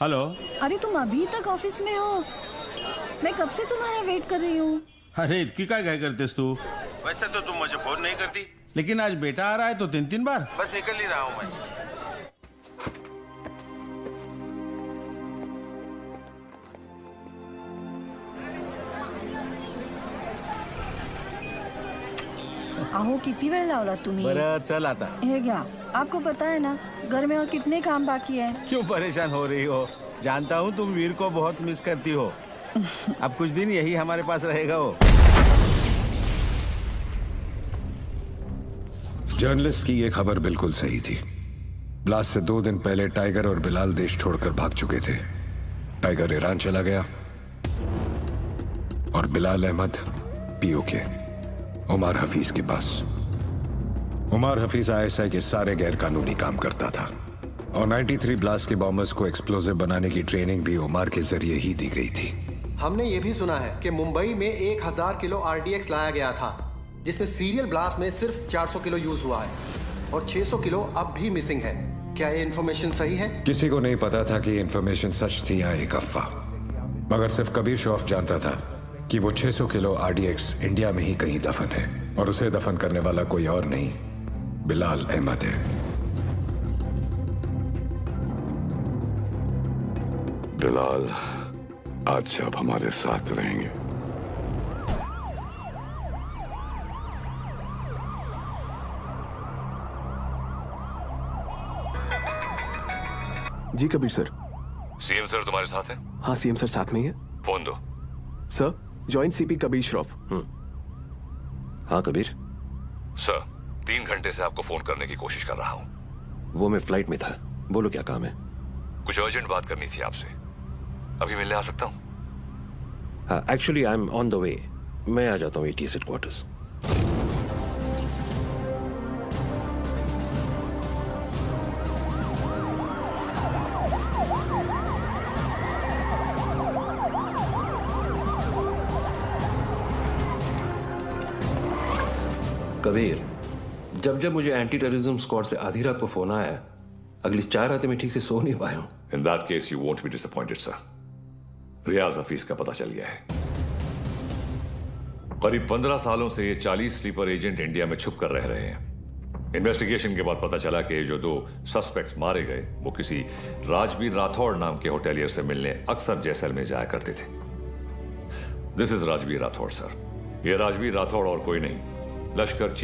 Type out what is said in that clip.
Hello. अरे तुम अभी तक ऑफिस में हो? मैं कब से तुम्हारा वेट कर रही हूँ। अरे इतनी काय करतेस तू? वैसे तो तुम मुझे फोन नहीं करती, लेकिन आज बेटा आ रहा है तो 3-3 बार। बस निकल ही रहा हूँ मैं। अहो किती वेळ लावला तुम्ही? बरं चल आता। हे घ्या, आपको पता है ना घर में और कितने काम बाकी है। क्यों परेशान हो रही हो? जानता हूँ तुम वीर को बहुत मिस करती हो। अब कुछ दिन यही हमारे पास रहेगा वो। जर्नलिस्ट की ये खबर बिल्कुल सही थी। ब्लास्ट से 2 दिन पहले टाइगर और बिलाल देश छोड़कर भाग चुके थे। टाइगर ईरान चला गया और बिलाल अहमद पीओके उमर हफीज के पास। उमर हफीज आईएसआई के सारे गैर कानूनी काम करता था और 93 ब्लास्ट के बॉम्बर्स को एक्सप्लोजिव बनाने की ट्रेनिंग भी उमर के जरिए ही दी गई थी। हमने ये भी सुना है कि मुंबई में 1000 किलो आरडीएक्स लाया गया था, जिसमें सीरियल ब्लास्ट में सिर्फ 400 किलो यूज हुआ है और 600 किलो अब भी मिसिंग है। क्या ये इन्फॉर्मेशन सही है? किसी को नहीं पता था कि इन्फॉर्मेशन सच थी या एक अफवाह, मगर सिर्फ कबीर श्रॉफ जानता था कि वो 600 किलो आरडीएक्स इंडिया में ही कहीं दफन है और उसे दफन करने वाला कोई और नहीं, बिलाल अहमद है। बिलाल आज से अब हमारे साथ रहेंगे। जी कबीर सर। सीएम सर तुम्हारे साथ है? हाँ सीएम सर साथ में ही है। फोन दो। Sir joint CP Kabir Shroff. हाँ कबीर। सर 3 घंटे से आपको फोन करने की कोशिश कर रहा हूँ। वो मैं फ्लाइट में था, बोलो क्या काम है? कुछ अर्जेंट बात करनी थी आपसे, अभी मिलने आ सकता हूँ? हाँ actually I am on the way, मैं आ जाता हूँ ATS हेडक्वार्टर्स। कबीर, जब जब मुझे एंटी टेररिज्म स्क्वाड से आधी रात को फोन आया, अगली 4 रातें मैं ठीक से सो नहीं पाया हूं। In that case you won't be disappointed sir. Riyaz Hafeez का पता चल गया है। करीब 15 सालों से ये 40 स्लीपर एजेंट इंडिया में छुप कर रह रहे हैं। इन्वेस्टिगेशन के बाद पता चला कि जो 2 सस्पेक्ट मारे गए वो किसी राजबीर राठौड़ नाम के होटेलियर से मिलने अक्सर जैसलमेर जाया करते थे। This is Rajbir Rathore sir. ये राजबीर राठौड़ और कोई नहीं, लश्कर